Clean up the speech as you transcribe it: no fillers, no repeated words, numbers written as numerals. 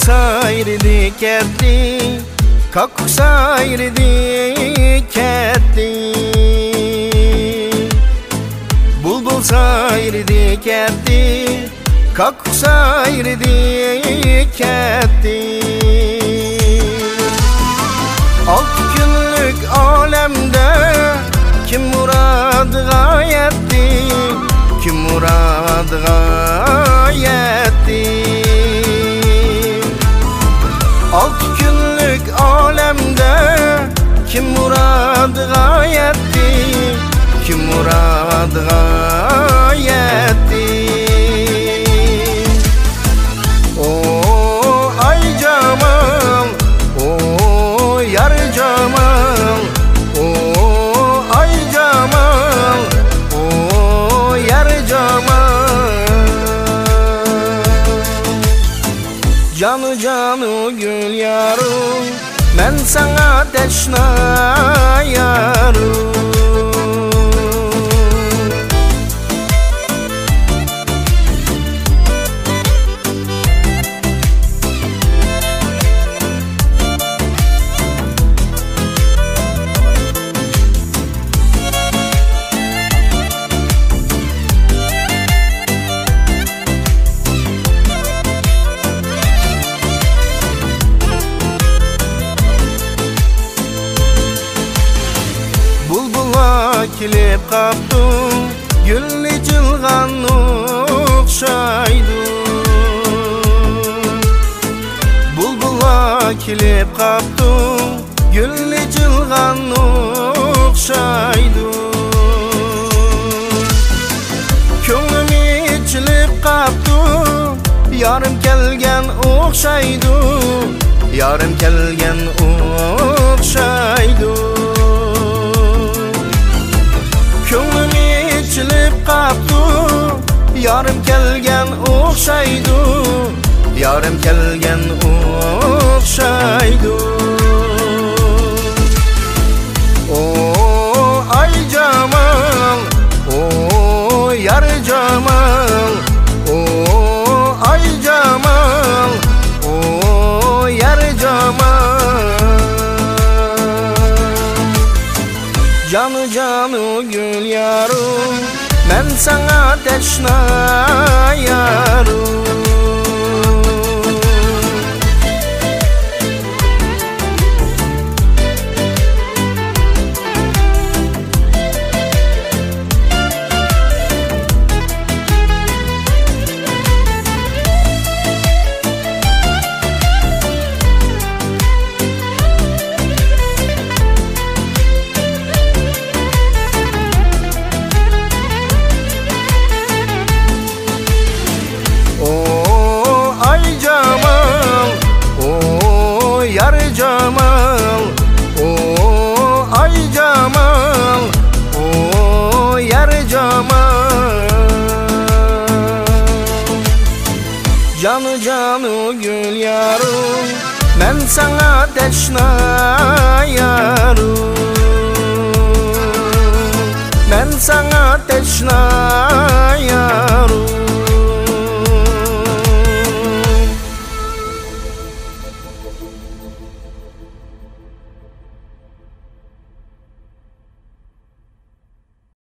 sayridi ketdi, kakuk sayridi ketdi. Bulbul sayridi ketdi, kakuk sayridi ketdi. 6 günlük alemde kim muradıga yetti, kim muradıga yetti. 6 günlük alemde kim muradıga yetti, kim muradıga yetti. O ay Cemal, o yar Cemal, o ay Cemal, o yar Cemal. Canı canı gül yarım, ben sana teşna yarım. Kilip kaptım, gülli cılgan okşaydı. Bulbula kilip kaptım, gülli cılgan okşaydı. Könglim içilip kaptı, yarım kelgen okşaydı, yarım kelgen okşaydı. Könglim içilip kaptı, yarım kelgen okşaydı, yarım kelgen okşaydı. O ay Cemal, o yar Cemal, o ay Cemal, o yar Cemal. Canı canı gül yarım, ben sana teşna yarım. Yar Cemal, o ay Cemal, o yar Cemal. Canı canı gül yarım, ben sana teşna yarım. Ben sana teşna yarım.